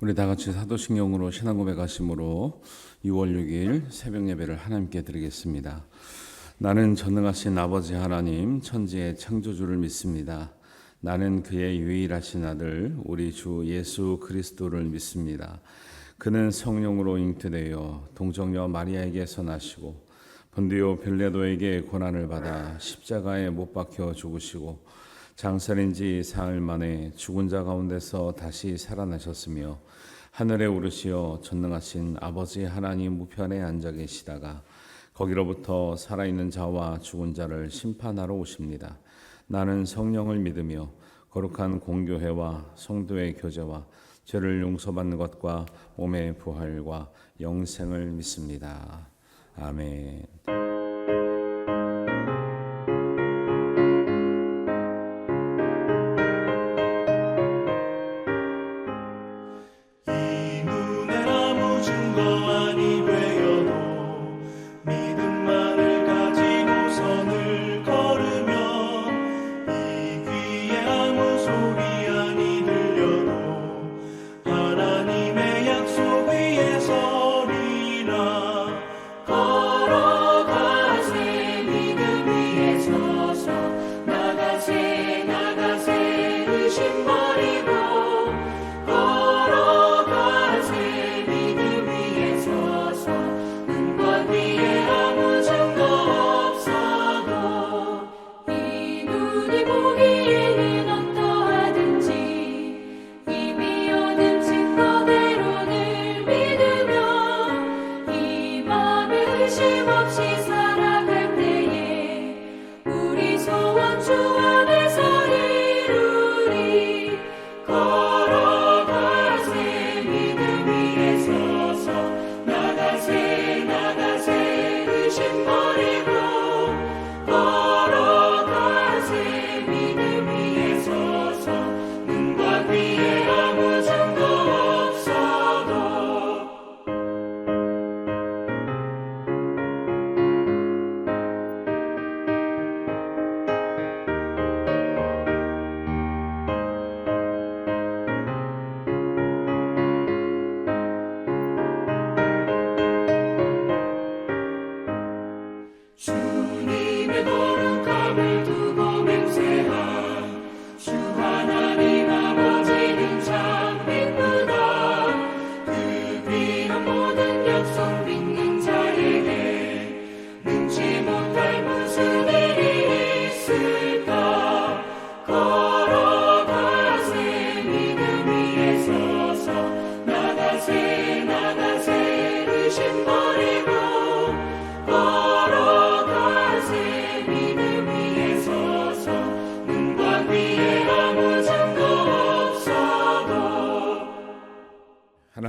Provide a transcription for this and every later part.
우리 다 같이 사도신경으로 신앙 고백하심으로 6월 6일 새벽 예배를 하나님께 드리겠습니다. 나는 전능하신 아버지 하나님 천지의 창조주를 믿습니다. 나는 그의 유일하신 아들 우리 주 예수 그리스도를 믿습니다. 그는 성령으로 잉태되어 동정녀 마리아에게서 나시고 본디오 빌라도에게 고난을 받아 십자가에 못 박혀 죽으시고 장사된 지 사흘 만에 죽은 자 가운데서 다시 살아나셨으며 하늘에 오르시어 전능하신 아버지 하나님 우편에 앉아 계시다가 거기로부터 살아있는 자와 죽은 자를 심판하러 오십니다. 나는 성령을 믿으며 거룩한 공교회와 성도의 교제와 죄를 용서받는 것과 몸의 부활과 영생을 믿습니다. 아멘.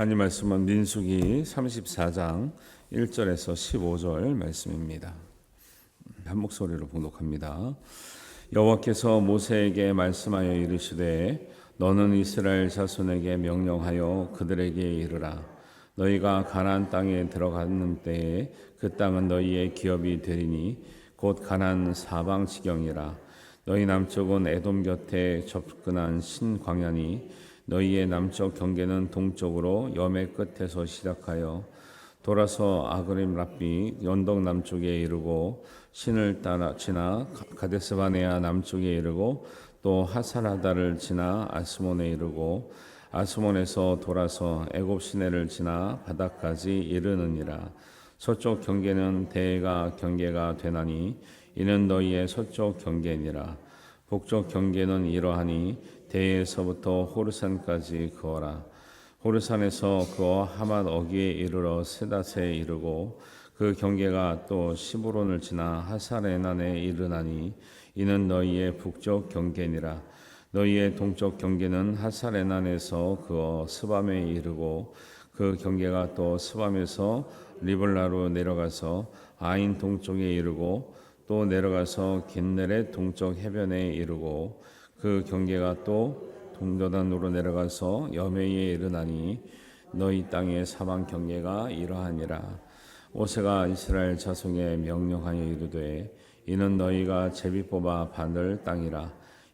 하나님 말씀은 민수기 34장 1절에서 15절 말씀입니다. 한 목소리로 봉독합니다. 여호와께서 모세에게 말씀하여 이르시되 너는 이스라엘 자손에게 명령하여 그들에게 이르라. 너희가 가나안 땅에 들어가는 때에 그 땅은 너희의 기업이 되리니 곧 가나안 사방 지경이라. 너희 남쪽은 에돔 곁에 접근한 신광야니 너희의 남쪽 경계는 동쪽으로 염해 끝에서 시작하여 돌아서 아그림 랍비 언덕 남쪽에 이르고 신을 따라 지나 가데스바네아 남쪽에 이르고 또 하사라다를 지나 아스몬에 이르고 아스몬에서 돌아서 애굽 시내를 지나 바다까지 이르느니라. 서쪽 경계는 대가 경계가 되나니 이는 너희의 서쪽 경계니라. 북쪽 경계는 이러하니 대에서부터 호르산까지 그어라. 호르산에서 그어 하맛 어기에 이르러 세닷에 이르고 그 경계가 또 시브론을 지나 하사레난에 이르나니 이는 너희의 북쪽 경계니라. 너희의 동쪽 경계는 하사레난에서 그어 스밤에 이르고 그 경계가 또 스밤에서 리블라로 내려가서 아인 동쪽에 이르고 또 내려가서 긴네렛 동쪽 해변에 이르고 그 경계가 또 동저단으로 내려가서 여메이에 이르나니 너희 땅의 사방 경계가 이러하니라. 모세가 이스라엘 자손에 명령하여 이르되 이는 너희가 제비 뽑아 받을 땅이라.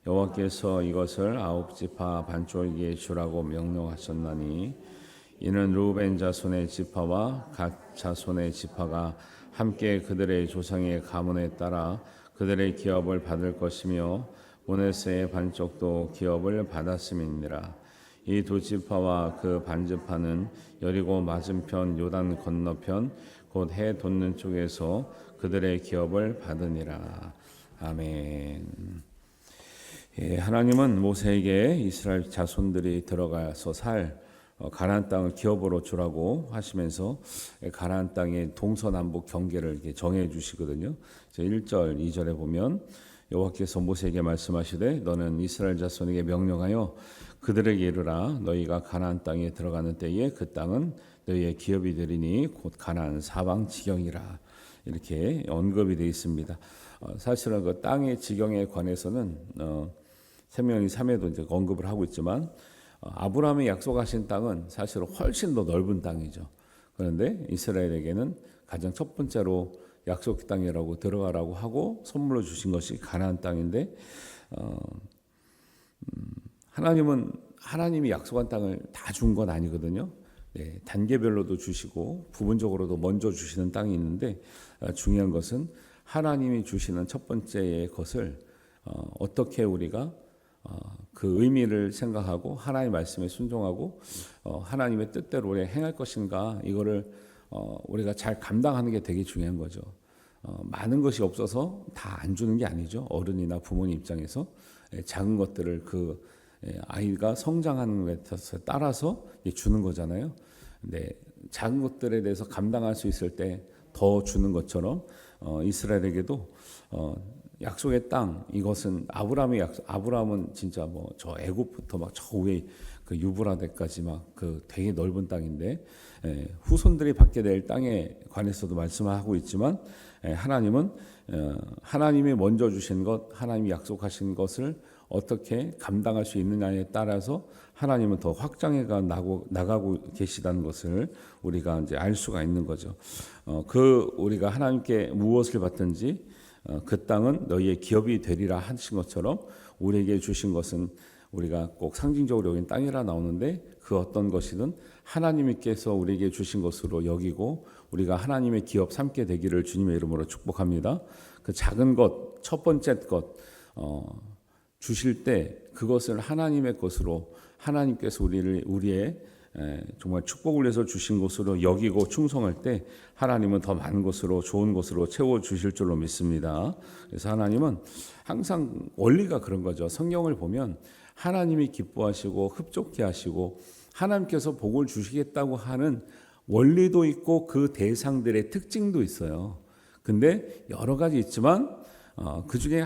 여호와께서 이것을 아홉 지파 반쪽에게 주라고 명령하셨나니 이는 르우벤 자손의 지파와 갓 자손의 지파가 함께 그들의 조상의 가문에 따라 그들의 기업을 받을 것이며 므낫세의 반쪽도 기업을 받았음이니라. 이 두 지파와 그 반지파는 여리고 맞은편 요단 건너편 곧 해 돋는 쪽에서 그들의 기업을 받으니라. 아멘. 하나님은 모세에게 이스라엘 자손들이 들어가서 살 가나안 땅을 기업으로 주라고 하시면서 가나안 땅의 동서남북 경계를 이렇게 정해 주시거든요. 1절, 2절에 보면 여호와께서 모세에게 말씀하시되 너는 이스라엘 자손에게 명령하여 그들에게 이르라. 너희가 가나안 땅에 들어가는 때에 그 땅은 너희의 기업이 되리니 곧 가나안 사방 지경이라. 이렇게 언급이 되어 있습니다. 사실은 그 땅의 지경에 관해서는 생명이 3에도 이제 언급을 하고 있지만 아브라함이 약속하신 땅은 사실은 훨씬 더 넓은 땅이죠. 그런데 이스라엘에게는 가장 첫 번째로 약속 땅이라고 들어가라고 하고 선물로 주신 것이 가나안 땅인데 하나님이 약속한 땅을 다 준 건 아니거든요. 네, 단계별로도 주시고 부분적으로도 먼저 주시는 땅이 있는데 중요한 것은 하나님이 주시는 첫 번째의 것을 어떻게 우리가 그 의미를 생각하고 하나님의 말씀에 순종하고 하나님의 뜻대로 우리가 행할 것인가 이거를 우리가 잘 감당하는 게 되게 중요한 거죠. 많은 것이 없어서 다 안 주는 게 아니죠. 어른이나 부모님 입장에서 작은 것들을 그 아이가 성장하는 것에 따라서 주는 거잖아요. 근데 작은 것들에 대해서 감당할 수 있을 때 더 주는 것처럼 이스라엘에게도 약속의 땅 이것은 아브라함은 진짜 뭐 저 애굽부터 막 저 위에 그 유브라데까지 막 그 되게 넓은 땅인데 후손들이 받게 될 땅에 관해서도 말씀하고 있지만 하나님은 하나님이 먼저 주신 것 하나님이 약속하신 것을 어떻게 감당할 수 있느냐에 따라서 하나님은 더 확장해가 나가고 계시다는 것을 우리가 이제 알 수가 있는 거죠. 우리가 하나님께 무엇을 받든지 그 땅은 너희의 기업이 되리라 하신 것처럼 우리에게 주신 것은 우리가 꼭 상징적으로 여긴 땅이라 나오는데 그 어떤 것이든 하나님께서 우리에게 주신 것으로 여기고 우리가 하나님의 기업 삼게 되기를 주님의 이름으로 축복합니다. 그 작은 것, 첫 번째 것 주실 때 그것을 하나님의 것으로 하나님께서 우리의 정말 축복을 위해서 주신 것으로 여기고 충성할 때 하나님은 더 많은 것으로 좋은 것으로 채워 주실 줄로 믿습니다. 그래서 하나님은 항상 원리가 그런 거죠. 성경을 보면 하나님이 기뻐하시고 흡족해 하시고 하나님께서 복을 주시겠다고 하는 원리도 있고 그 대상들의 특징도 있어요. 근데 여러 가지 있지만 그 중에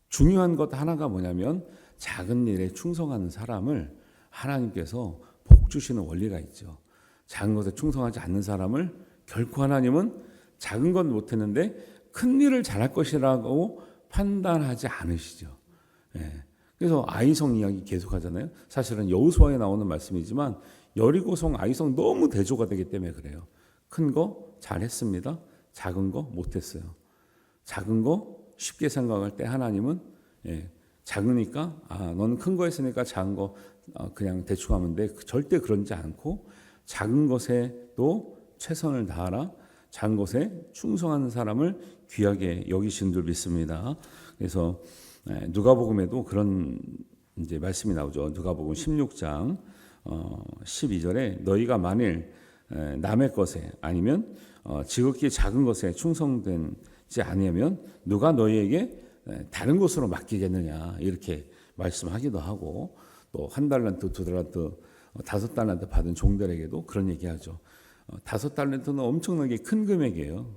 중요한 것 하나가 뭐냐면 작은 일에 충성하는 사람을 하나님께서 복 주시는 원리가 있죠. 작은 것에 충성하지 않는 사람을 결코 하나님은 작은 건 못했는데 큰 일을 잘할 것이라고 판단하지 않으시죠. 그래서 아이성 이야기 계속하잖아요. 사실은 여호수아에 나오는 말씀이지만 여리고성 아이성 너무 대조가 되기 때문에 그래요. 큰 거 잘했습니다. 작은 거 못했어요. 작은 거 쉽게 생각할 때 하나님은 작으니까 너는 큰 거 했으니까 작은 거 그냥 대충 하면 돼. 절대 그런지 않고 작은 것에도 최선을 다하라. 작은 것에 충성하는 사람을 귀하게 여기신 줄 믿습니다. 그래서 누가복음에도 그런 이제 말씀이 나오죠. 누가복음 16장 12절에 너희가 만일 남의 것에 아니면 지극히 작은 것에 충성되지 아니하면 누가 너희에게 다른 것으로 맡기겠느냐 이렇게 말씀하기도 하고 또 1달란트, 2달란트, 5달란트 받은 종들에게도 그런 얘기하죠. 5달란트는 엄청나게 큰 금액이에요.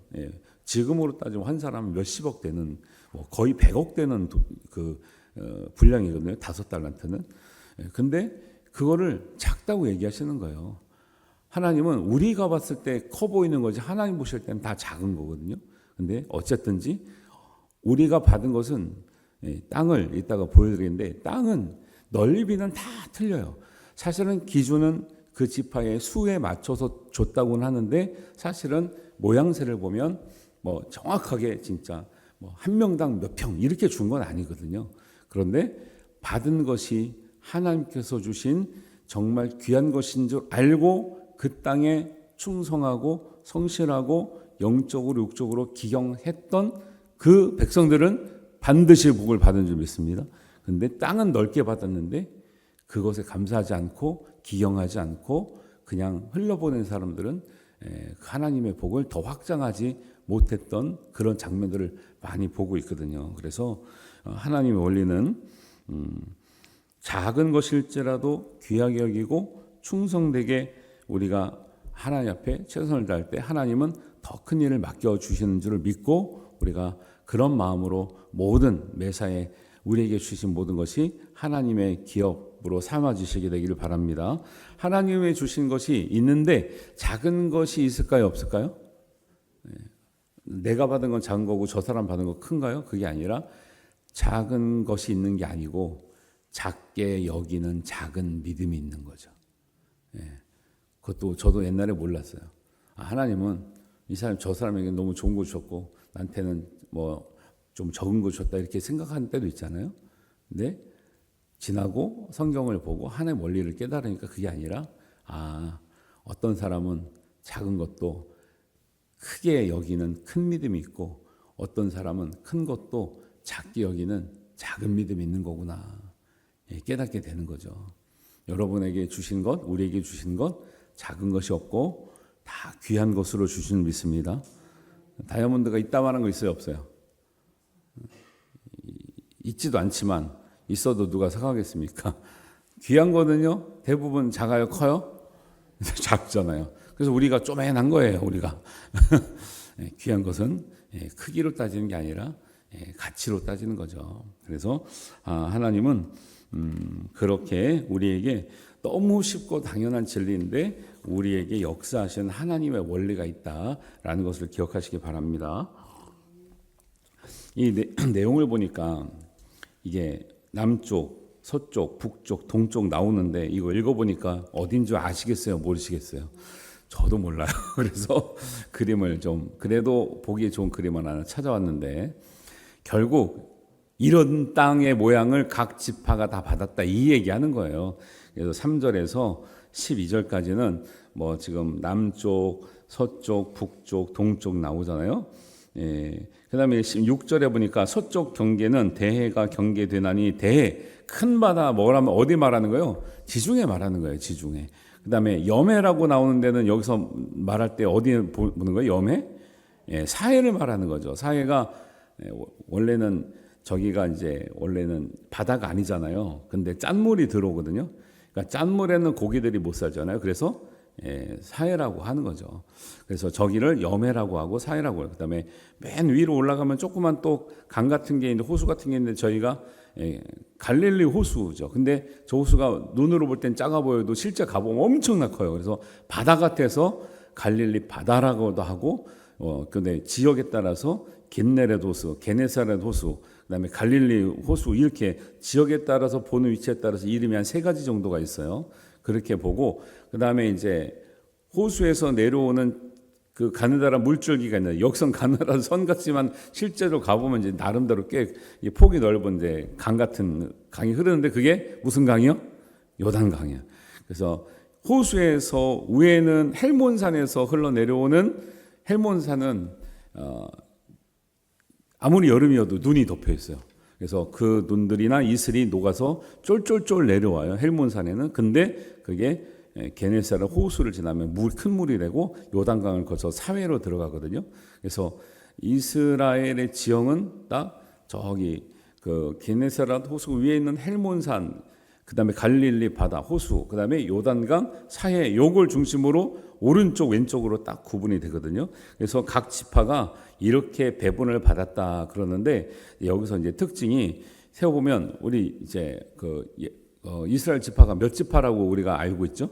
지금으로 따지면 한 사람 몇십억 되는 거의 100억 되는 그 분량이거든요. 5달란트는. 근데 그거를 작다고 얘기하시는 거예요. 하나님은 우리가 봤을 때 커 보이는 거지 하나님 보실 때는 다 작은 거거든요. 근데 어쨌든지 우리가 받은 것은 땅을 이따가 보여드리는데 땅은 넓이는 다 틀려요. 사실은 기준은 그 지파의 수에 맞춰서 줬다고는 하는데 사실은 모양새를 보면 뭐 정확하게 진짜 뭐 한 명당 몇 평 이렇게 준 건 아니거든요. 그런데 받은 것이 하나님께서 주신 정말 귀한 것인 줄 알고 그 땅에 충성하고 성실하고 영적으로 육적으로 기경했던 그 백성들은 반드시 복을 받은 줄 믿습니다. 그런데 땅은 넓게 받았는데 그것에 감사하지 않고 기경하지 않고 그냥 흘려보낸 사람들은 하나님의 복을 더 확장하지 못했던 그런 장면들을 많이 보고 있거든요. 그래서 하나님의 원리는 작은 것일지라도 귀하게 여기고 충성되게 우리가 하나님 앞에 최선을 다할 때 하나님은 더 큰 일을 맡겨주시는 줄을 믿고 우리가 그런 마음으로 모든 매사에 우리에게 주신 모든 것이 하나님의 기업으로 삼아지시게 되기를 바랍니다. 하나님의 주신 것이 있는데 작은 것이 있을까요? 없을까요? 내가 받은 건 작은 거고 저 사람 받은 거 큰가요? 그게 아니라 작은 것이 있는 게 아니고 작게 여기는 작은 믿음이 있는 거죠. 그것도 저도 옛날에 몰랐어요. 하나님은 이 사람 저 사람에게 너무 좋은 거 주셨고 나한테는 뭐 좀 적은 거 주셨다 이렇게 생각하는 때도 있잖아요. 근데 지나고 성경을 보고 하나님의 원리를 깨달으니까 그게 아니라 어떤 사람은 작은 것도 크게 여기는 큰 믿음이 있고 어떤 사람은 큰 것도 작게 여기는 작은 믿음이 있는 거구나 깨닫게 되는 거죠. 여러분에게 주신 것, 우리에게 주신 것 작은 것이 없고 다 귀한 것으로 주신 믿습니다. 다이아몬드가 이따만한 거 있어요, 없어요? 있지도 않지만 있어도 누가 사가겠습니까? 귀한 거는요 대부분 작아요, 커요? 작잖아요. 그래서 우리가 쪼맨한 거예요, 우리가. 귀한 것은 크기로 따지는 게 아니라 가치로 따지는 거죠. 그래서 하나님은 그렇게 우리에게 너무 쉽고 당연한 진리인데 우리에게 역사하신 하나님의 원리가 있다라는 것을 기억하시기 바랍니다. 이 내용을 보니까 이게 남쪽, 서쪽, 북쪽, 동쪽 나오는데 이거 읽어보니까 어딘 줄 아시겠어요? 모르시겠어요? 저도 몰라요. 그래서 그림을 좀 그래도 보기 좋은 그림을 하나 찾아왔는데 결국 이런 땅의 모양을 각 지파가 다 받았다 이 얘기하는 거예요. 그래서 3절에서 12절까지는 뭐 지금 남쪽, 서쪽, 북쪽, 동쪽 나오잖아요. 그 다음에 6절에 보니까 서쪽 경계는 대해가 경계되나니 대해 큰 바다 뭐라면 어디 말하는 거예요? 지중해 말하는 거예요. 지중해. 그 다음에 염해라고 나오는 데는 여기서 말할 때 어디 보는 거예요? 염해? 사해를 말하는 거죠. 사해가 원래는 저기가 이제 원래는 바다가 아니잖아요. 근데 짠물이 들어오거든요. 그러니까 짠물에는 고기들이 못 살잖아요. 그래서 사해라고 하는 거죠. 그래서 저기를 염해라고 하고 사해라고 해요. 그다음에 맨 위로 올라가면 조그만 또 강 같은 게 있는데 호수 같은 게 있는데 저희가 갈릴리 호수죠. 근데 저 호수가 눈으로 볼 땐 작아 보여도 실제 가보면 엄청나 커요. 그래서 바다 같아서 갈릴리 바다라고도 하고 근데 지역에 따라서 긴네렛 호수, 게네사렛 호수, 그다음에 갈릴리 호수 이렇게 지역에 따라서 보는 위치에 따라서 이름이 한 3가지 정도가 있어요. 그렇게 보고 그다음에 이제 호수에서 내려오는 그 가느다란 물줄기가 있는데 역선 가느다란 선 같지만 실제로 가보면 이제 나름대로 꽤 폭이 넓은데 강 같은 강이 흐르는데 그게 무슨 강이요? 요단강이에요. 그래서 호수에서 위에는 헬몬산에서 흘러내려오는 헬몬산은 아무리 여름이어도 눈이 덮여 있어요. 그래서 그 눈들이나 이슬이 녹아서 쫄쫄쫄 내려와요. 헬몬산에는. 근데 그게 게네사렛 호수를 지나면 큰 물이 되고 요단강을 거쳐 사회로 들어가거든요. 그래서 이스라엘의 지형은 딱 저기 그 게네사렛 호수 위에 있는 헬몬산, 그다음에 갈릴리 바다 호수, 그다음에 요단강 사해 요걸 중심으로 오른쪽 왼쪽으로 딱 구분이 되거든요. 그래서 각 지파가 이렇게 배분을 받았다 그러는데 여기서 이제 특징이 세어보면 우리 이제 이스라엘 지파가 몇 지파라고 우리가 알고 있죠?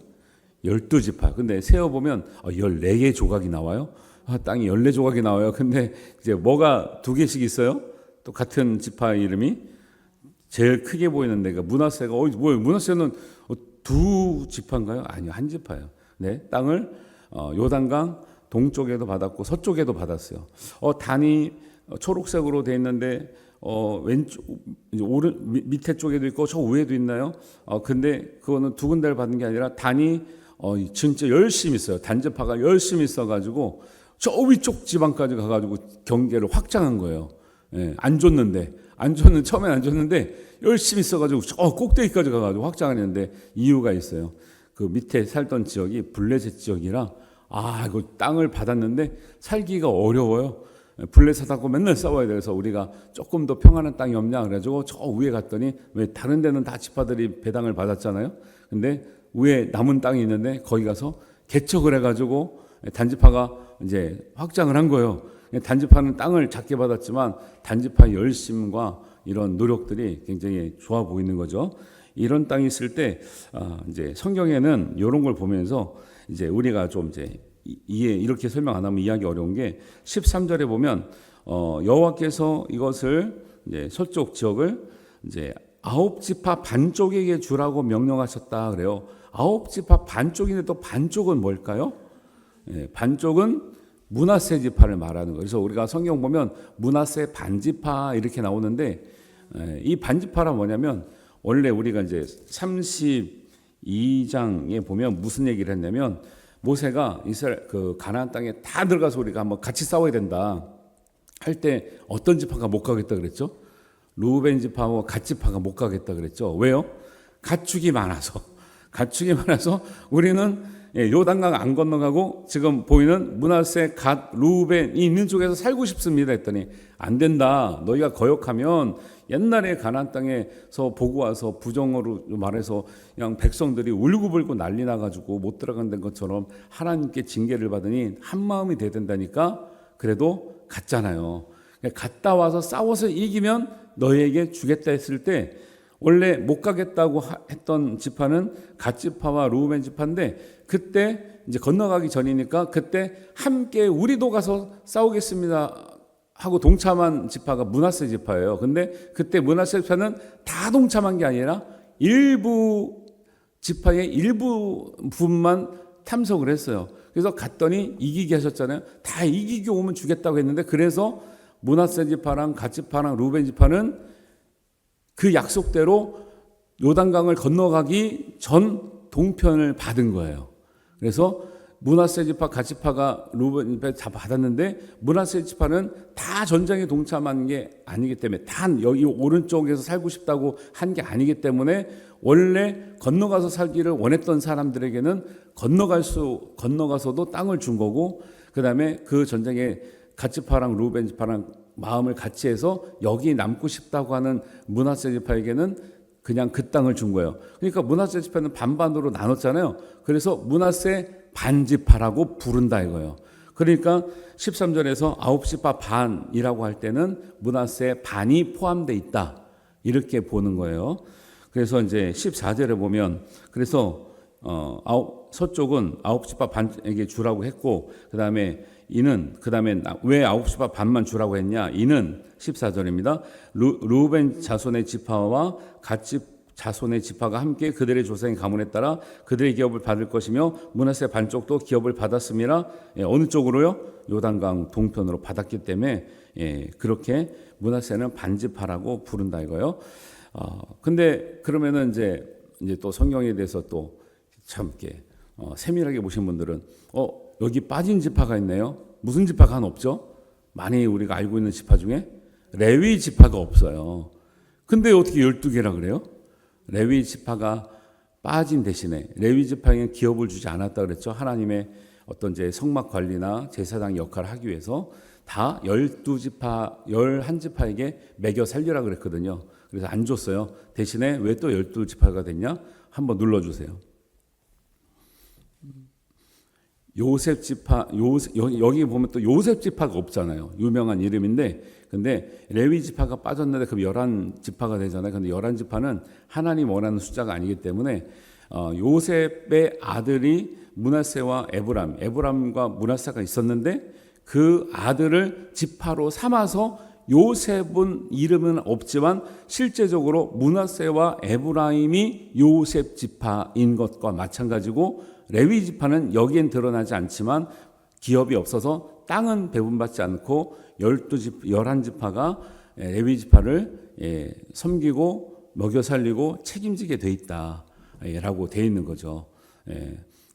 12지파. 근데 세어보면 14개 조각이 나와요. 땅이 14조각이 나와요. 근데 이제 뭐가 2개씩 있어요? 또 같은 지파 이름이 제일 크게 보이는 데가 므낫세가 뭐예요? 므낫세는 2지파인가요? 아니요, 1지파예요. 네, 땅을 요단강 동쪽에도 받았고 서쪽에도 받았어요. 단이 초록색으로 돼 있는데 왼쪽 밑에 쪽에도 있고 저 위에도 있나요? 근데 그거는 두 군데를 받은 게 아니라 단이 진짜 열심히 있어요. 단지파가 열심히 있어가지고 저 위쪽 지방까지 가가지고 경계를 확장한 거예요. 예, 안 줬는데 처음엔 안 줬는데 열심히 써가지고 저 꼭대기까지 가가지고 확장을 했는데 이유가 있어요. 그 밑에 살던 지역이 블레셋 지역이라 이거 땅을 받았는데 살기가 어려워요. 블레셋하고 맨날 싸워야 돼서 우리가 조금 더 평안한 땅이 없냐 그래가지고 저 위에 갔더니 왜 다른 데는 다 지파들이 배당을 받았잖아요. 근데 위에 남은 땅이 있는데 거기 가서 개척을 해가지고 단지파가 이제 확장을 한 거예요. 단지파는 땅을 작게 받았지만 단지파의 열심과 이런 노력들이 굉장히 좋아 보이는 거죠. 이런 땅이 있을 때 이제 성경에는 이런 걸 보면서 이제 우리가 좀 이제 이렇게 설명 안 하면 이해하기 어려운 게 13절에 보면 여호와께서 이것을 이제 서쪽 지역을 이제 9지파 반쪽에게 주라고 명령하셨다 그래요. 9지파 반쪽인데 또 반쪽은 뭘까요? 반쪽은 므낫세 지파를 말하는 거예요. 그래서 우리가 성경 보면 므낫세 반지파 이렇게 나오는데 이 반지파란 뭐냐면 원래 우리가 이제 32장에 보면 무슨 얘기를 했냐면 모세가 이스라엘 그 가나안 땅에 다 들어가서 우리가 한번 같이 싸워야 된다 할 때 어떤 지파가 못 가겠다 그랬죠? 루벤 지파와 갓 지파가 못 가겠다 그랬죠. 왜요? 가축이 많아서 우리는 요단강 안 건너가고 지금 보이는 므낫세 갓 루벤이 있는 쪽에서 살고 싶습니다 했더니 안 된다. 너희가 거역하면 옛날에 가나안 땅에서 보고 와서 부정으로 말해서 그냥 백성들이 울고불고 난리 나가지고 못 들어간다는 것처럼 하나님께 징계를 받으니 한 마음이 돼야 된다니까. 그래도 갔잖아요. 갔다 와서 싸워서 이기면 너희에게 주겠다 했을 때 원래 못 가겠다고 했던 지파는 갓 지파와 루벤 지파인데 그때 이제 건너가기 전이니까 그때 함께 우리도 가서 싸우겠습니다 하고 동참한 지파가 므낫세 지파예요. 근데 그때 므낫세 지파는 다 동참한 게 아니라 일부 지파의 일부 분만 참석을 했어요. 그래서 갔더니 이기게 하셨잖아요. 다 이기게 오면 주겠다고 했는데 그래서 므낫세 지파랑 갓 지파랑 루벤 지파는 그 약속대로 요단강을 건너가기 전 동편을 받은 거예요. 그래서 므낫세 지파, 갓 지파가 루벤 지파 다 받았는데 므낫세 지파는 다 전쟁에 동참한 게 아니기 때문에 단 여기 오른쪽에서 살고 싶다고 한 게 아니기 때문에 원래 건너가서 살기를 원했던 사람들에게는 건너가서도 땅을 준 거고 그다음에 그 전쟁에 갓 지파랑 루벤 지파랑 마음을 같이 해서 여기 남고 싶다고 하는 므낫세 지파에게는 그냥 그 땅을 준 거예요. 그러니까 므낫세 지파는 반반으로 나눴잖아요. 그래서 므낫세 반지파라고 부른다 이거예요. 그러니까 13절에서 9지파 반이라고 할 때는 므낫세 반이 포함되어 있다 이렇게 보는 거예요. 그래서 이제 14절에 보면 그래서 서쪽은 9지파 반에게 주라고 했고 그다음에 왜 9지파 반만 주라고 했냐? 이는 14절입니다. 루벤 자손의 지파와 갓 자손의 지파가 함께 그들의 조상의 가문에 따라 그들의 기업을 받을 것이며 므낫세 반쪽도 기업을 받았음이라. 어느 쪽으로요? 요단강 동편으로 받았기 때문에 그렇게 므낫세는 반지파라고 부른다 이거요. 근데 그러면은 이제 또 성경에 대해서 또 참 이렇게 세밀하게 보신 분들은 여기 빠진 지파가 있네요. 무슨 지파가 하나 없죠? 많이 우리가 알고 있는 지파 중에 레위 지파가 없어요. 근데 어떻게 12개라 그래요? 레위 지파가 빠진 대신에 레위 지파에게 기업을 주지 않았다 그랬죠. 하나님의 어떤 제 성막 관리나 제사장 역할을 하기 위해서 다 12지파, 11지파에게 매겨 살리라 그랬거든요. 그래서 안 줬어요. 대신에 왜 또 12지파가 됐냐? 한번 눌러주세요. 요셉 지파, 여기 보면 또 요셉 지파가 없잖아요. 유명한 이름인데, 근데 레위 지파가 빠졌는데 그럼 11지파가 되잖아요. 근데 11지파는 하나님 원하는 숫자가 아니기 때문에 요셉의 아들이 므낫세와 에브람과 므낫세가 있었는데 그 아들을 지파로 삼아서 요셉은 이름은 없지만 실제적으로 므낫세와 에브라임이 요셉 지파인 것과 마찬가지고 레위 지파는 여기엔 드러나지 않지만 기업이 없어서 땅은 배분받지 않고 11지파가 레위 지파를 섬기고 먹여 살리고 책임지게 돼 있다라고 돼 있는 거죠.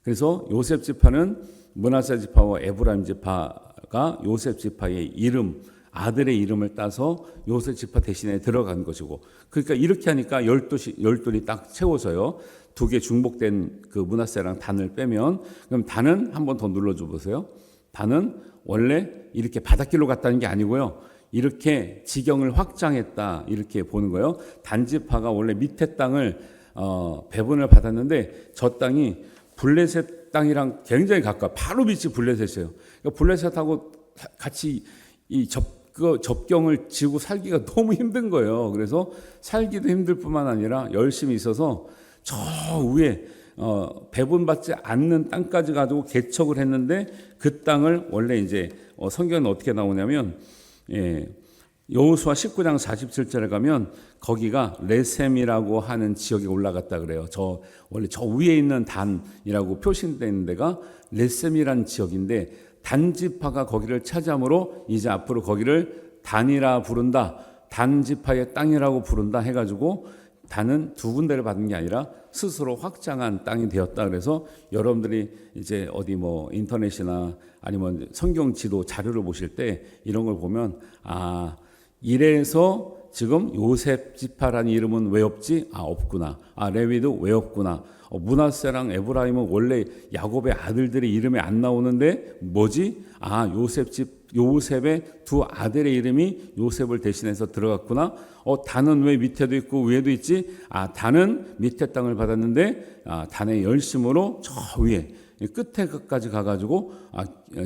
그래서 요셉 지파는 므낫세 지파와 에브라임 지파가 요셉 지파의 이름, 아들의 이름을 따서 요셉 지파 대신에 들어간 것이고, 그러니까 이렇게 하니까 열둘이 딱 채워져요. 두 개 중복된 그 므낫세랑 단을 빼면, 그럼 단은 한번 더 눌러줘 보세요. 단은 원래 이렇게 바닷길로 갔다는 게 아니고요. 이렇게 지경을 확장했다 이렇게 보는 거예요. 단지파가 원래 밑에 땅을 배분을 받았는데 저 땅이 블레셋 땅이랑 굉장히 가까워. 바로 밑이 블레셋이에요. 그러니까 블레셋하고 같이 이 접경을 지고 살기가 너무 힘든 거예요. 그래서 살기도 힘들 뿐만 아니라 열심히 있어서 저 위에 배분받지 않는 땅까지 가지고 개척을 했는데, 그 땅을 원래 이제 성경은 어떻게 나오냐면 여호수아 19장 47절에 가면 거기가 레셈이라고 하는 지역에 올라갔다 그래요. 원래 저 위에 있는 단이라고 표시되어 있는 데가 레셈이라는 지역인데, 단지파가 거기를 차지함으로 이제 앞으로 거기를 단이라 부른다, 단지파의 땅이라고 부른다 해가지고 단은 두 군데를 받은 게 아니라 스스로 확장한 땅이 되었다. 그래서 여러분들이 이제 어디 뭐 인터넷이나 아니면 성경 지도 자료를 보실 때 이런 걸 보면, 이래서 지금 요셉 지파라는 이름은 왜 없지? 없구나. 레위도 왜 없구나. 므낫세랑 에브라임은 원래 야곱의 아들들의 이름이 안 나오는데 뭐지? 요셉의 두 아들의 이름이 요셉을 대신해서 들어갔구나. 단은 왜 밑에도 있고 위에도 있지? 단은 밑에 땅을 받았는데 단의 열심으로 저 위에 끝에 끝까지 가가지고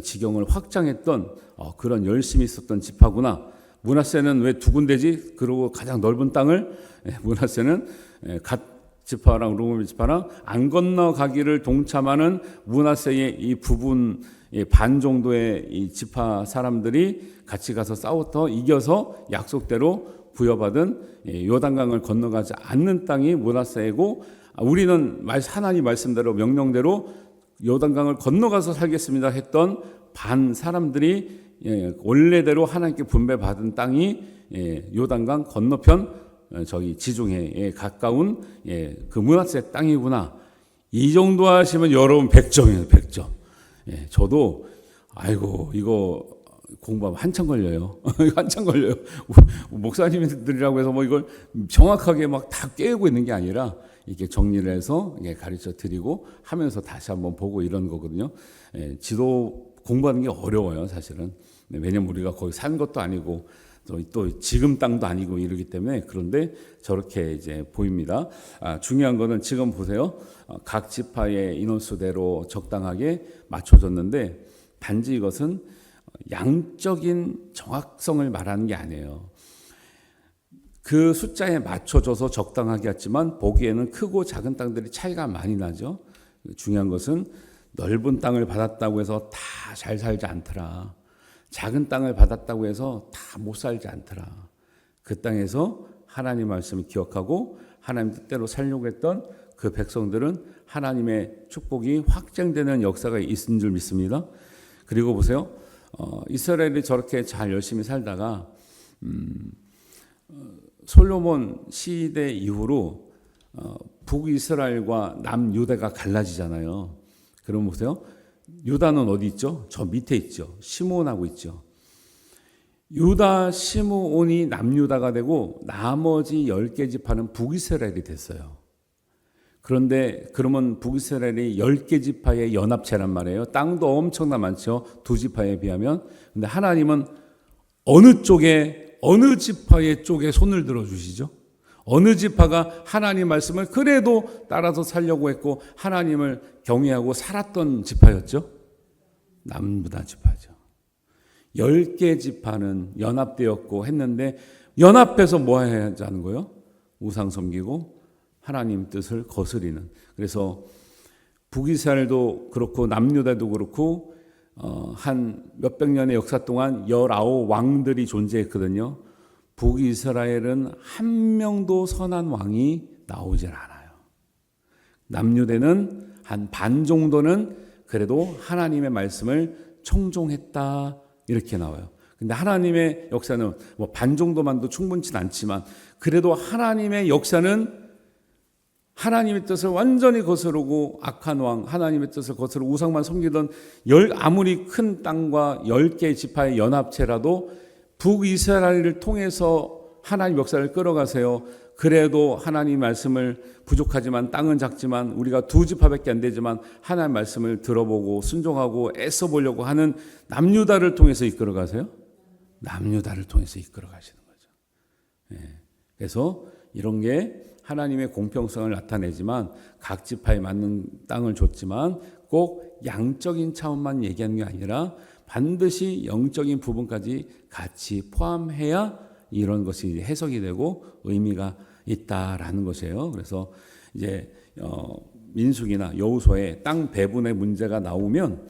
지경을 확장했던 그런 열심히 있었던 지파구나. 므낫세는 왜 두 군데지? 그리고 가장 넓은 땅을 므낫세는 갓 지파랑 루ben 지파랑 안 건너가기를 동참하는 므낫세의 이 부분 반 정도의 이 지파 사람들이 같이 가서 싸워서 이겨서 약속대로 부여받은 요단강을 건너가지 않는 땅이 므낫세이고, 우리는 하나님 말씀대로 명령대로 요단강을 건너가서 살겠습니다 했던 반 사람들이 원래대로 하나님께 분배받은 땅이 요단강 건너편 저기 지중해에 가까운 그 므낫세 땅이구나. 이 정도 하시면 여러분 100점이에요. 100점. 저도 이거 공부하면 한참 걸려요. 한참 걸려요. 목사님들이라고 해서 뭐 이걸 정확하게 막 다 깨우고 있는 게 아니라 이렇게 정리를 해서 가르쳐 드리고 하면서 다시 한번 보고 이런 거거든요. 지도 공부하는 게 어려워요, 사실은. 왜냐면 우리가 거기 산 것도 아니고 또 지금 땅도 아니고 이러기 때문에. 그런데 저렇게 이제 보입니다. 중요한 거는 지금 보세요. 각 지파의 인원수대로 적당하게 맞춰졌는데, 단지 이것은 양적인 정확성을 말하는 게 아니에요. 그 숫자에 맞춰져서 적당하게 했지만 보기에는 크고 작은 땅들이 차이가 많이 나죠. 중요한 것은 넓은 땅을 받았다고 해서 다 잘 살지 않더라. 작은 땅을 받았다고 해서 다 못 살지 않더라. 그 땅에서 하나님 말씀을 기억하고 하나님 뜻대로 살려고 했던 그 백성들은 하나님의 축복이 확장되는 역사가 있은 줄 믿습니다. 그리고 보세요. 이스라엘이 저렇게 잘 열심히 살다가 솔로몬 시대 이후로 북이스라엘과 남유다가 갈라지잖아요. 그럼 보세요. 유다는 어디 있죠? 저 밑에 있죠. 시므온하고 있죠. 유다, 시므온이 남유다가 되고 나머지 10개 지파는 북이스라엘이 됐어요. 그런데 그러면 북이스라엘이 10개 지파의 연합체란 말이에요. 땅도 엄청나 많죠. 두 지파에 비하면. 근데 하나님은 어느 지파의 쪽에 손을 들어주시죠? 어느 지파가 하나님 말씀을 그래도 따라서 살려고 했고 하나님을 경외하고 살았던 지파였죠? 남유다 지파죠. 10개 지파는 연합되었고 했는데, 연합해서 뭐 해야 하는 거예요? 우상 섬기고 하나님 뜻을 거스리는. 그래서 북이스라엘도 그렇고 남유다도 그렇고 한 몇백 년의 역사 동안 19왕들이 존재했거든요. 북이스라엘은 한 명도 선한 왕이 나오질 않아요. 남유다는 한 반 정도는 그래도 하나님의 말씀을 청종했다 이렇게 나와요. 근데 하나님의 역사는 뭐 반 정도만도 충분치 않지만 그래도 하나님의 역사는 하나님의 뜻을 완전히 거스르고 악한 왕, 하나님의 뜻을 거스르고 우상만 섬기던 아무리 큰 땅과 10개의 지파의 연합체라도 북이스라엘을 통해서 하나님 역사를 끌어가세요. 그래도 하나님 말씀을 부족하지만 땅은 작지만 우리가 2지파밖에 안 되지만 하나님 말씀을 들어보고 순종하고 애써 보려고 하는 남유다를 통해서 이끌어가세요. 남유다를 통해서 이끌어가시는 거죠. 예. 그래서 이런 게 하나님의 공평성을 나타내지만 각 지파에 맞는 땅을 줬지만 꼭 양적인 차원만 얘기하는 게 아니라 반드시 영적인 부분까지 같이 포함해야 이런 것이 해석이 되고 의미가 있다라는 것이에요. 그래서 이제 민수기나 여호수아에 땅 배분의 문제가 나오면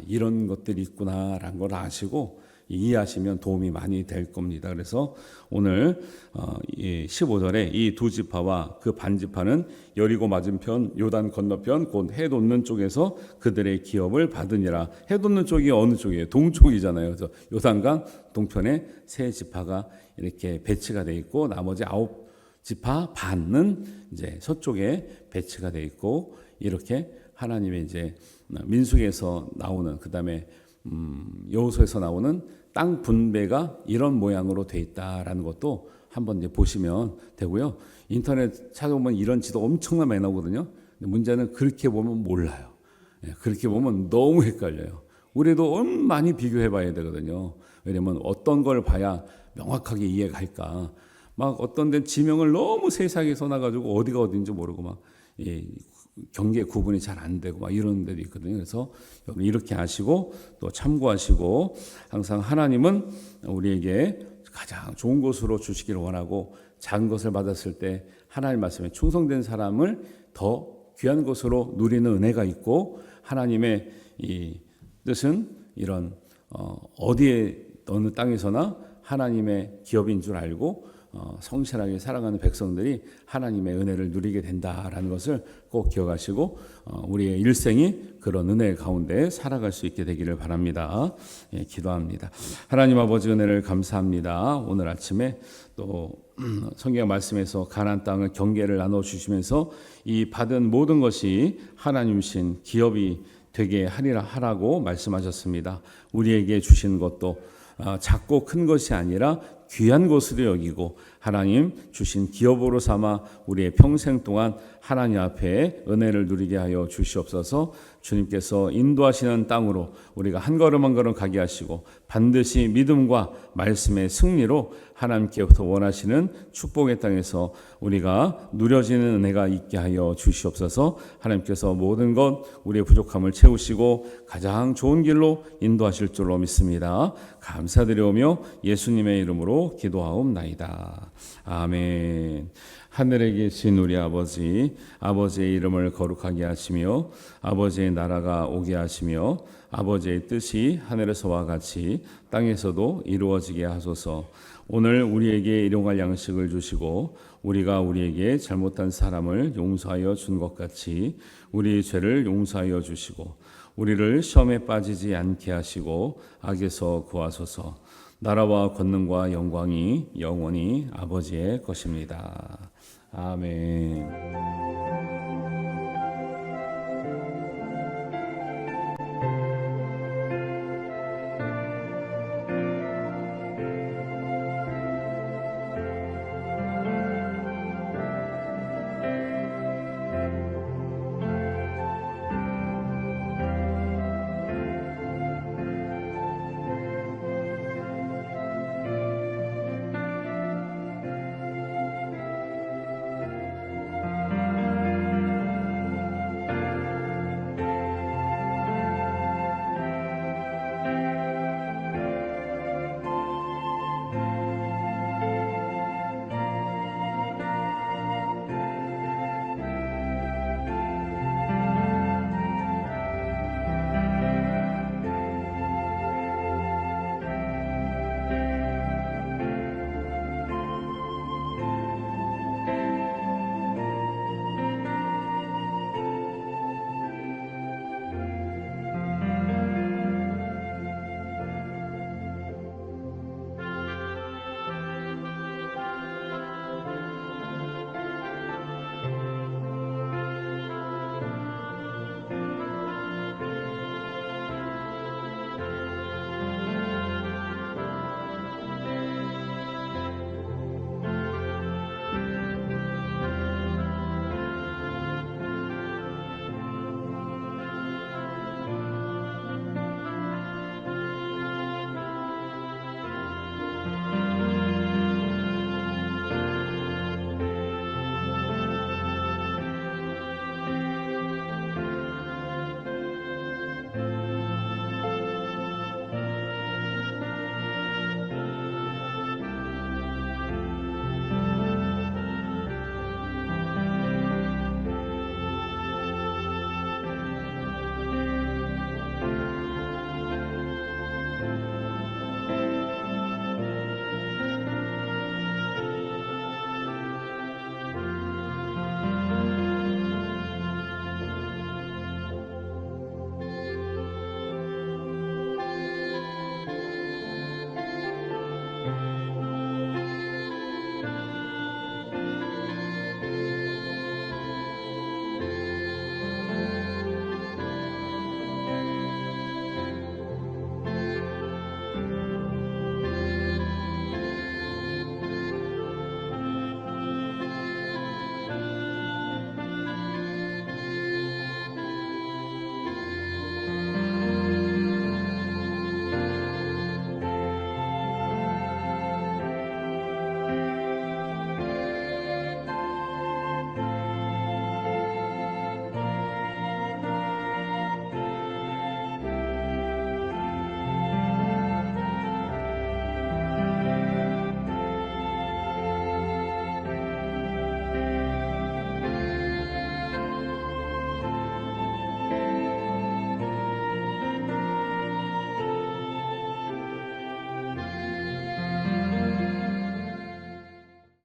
이런 것들이 있구나라는 걸 아시고 이해하시면 도움이 많이 될 겁니다. 그래서 오늘 15절에 이 2지파와 그 반지파는 여리고 맞은편 요단 건너편 곧 해 돋는 쪽에서 그들의 기업을 받으니라. 해 돋는 쪽이 어느 쪽이에요? 동쪽이잖아요. 그래서 요단강 동편에 세 지파가 이렇게 배치가 돼 있고 나머지 9지파 반은 이제 서쪽에 배치가 돼 있고 이렇게 하나님의 이제 민수기에서 나오는 그다음에 여호수아에서 나오는 땅 분배가 이런 모양으로 돼 있다라는 것도 한번 이제 보시면 되고요. 인터넷 찾아보면 이런 지도 엄청나게 많이 나오거든요. 근데 문제는 그렇게 보면 몰라요. 그렇게 보면 너무 헷갈려요. 우리도 많이 비교해 봐야 되거든요. 왜냐면 어떤 걸 봐야 명확하게 이해가 갈까. 막 어떤 데는 지명을 너무 세세하게 써놔가지고 어디가 어딘지 모르고 막 경계 구분이 잘 안 되고 막 이런 데도 있거든요. 그래서 여러분 이렇게 하시고 또 참고하시고 항상 하나님은 우리에게 가장 좋은 것으로 주시기를 원하고 작은 것을 받았을 때 하나님 말씀에 충성된 사람을 더 귀한 것으로 누리는 은혜가 있고 하나님의 이 뜻은 이런 어디에 어느 땅에서나 하나님의 기업인 줄 알고 성실하게 살아가는 백성들이 하나님의 은혜를 누리게 된다라는 것을 꼭 기억하시고 우리의 일생이 그런 은혜 가운데 살아갈 수 있게 되기를 바랍니다. 기도합니다. 하나님 아버지 은혜를 감사합니다. 오늘 아침에 또 성경 말씀에서 가나안 땅을 경계를 나눠 주시면서 이 받은 모든 것이 하나님이신 기업이 되게 하라고 말씀하셨습니다. 우리에게 주신 것도 작고 큰 것이 아니라 귀한 것으로 여기고 하나님 주신 기업으로 삼아 우리의 평생 동안 하나님 앞에 은혜를 누리게 하여 주시옵소서. 주님께서 인도하시는 땅으로 우리가 한 걸음 한 걸음 가게 하시고 반드시 믿음과 말씀의 승리로 하나님께부터 원하시는 축복의 땅에서 우리가 누려지는 은혜가 있게 하여 주시옵소서. 하나님께서 모든 것 우리의 부족함을 채우시고 가장 좋은 길로 인도하실 줄로 믿습니다. 감사드리오며 예수님의 이름으로 기도하옵나이다. 아멘. 하늘에 계신 우리 아버지, 아버지의 이름을 거룩하게 하시며 아버지의 나라가 오게 하시며 아버지의 뜻이 하늘에서와 같이 땅에서도 이루어지게 하소서. 오늘 우리에게 일용할 양식을 주시고 우리가 우리에게 잘못한 사람을 용서하여 준 것 같이 우리의 죄를 용서하여 주시고 우리를 시험에 빠지지 않게 하시고 악에서 구하소서. 나라와 권능과 영광이 영원히 아버지의 것입니다. 아멘.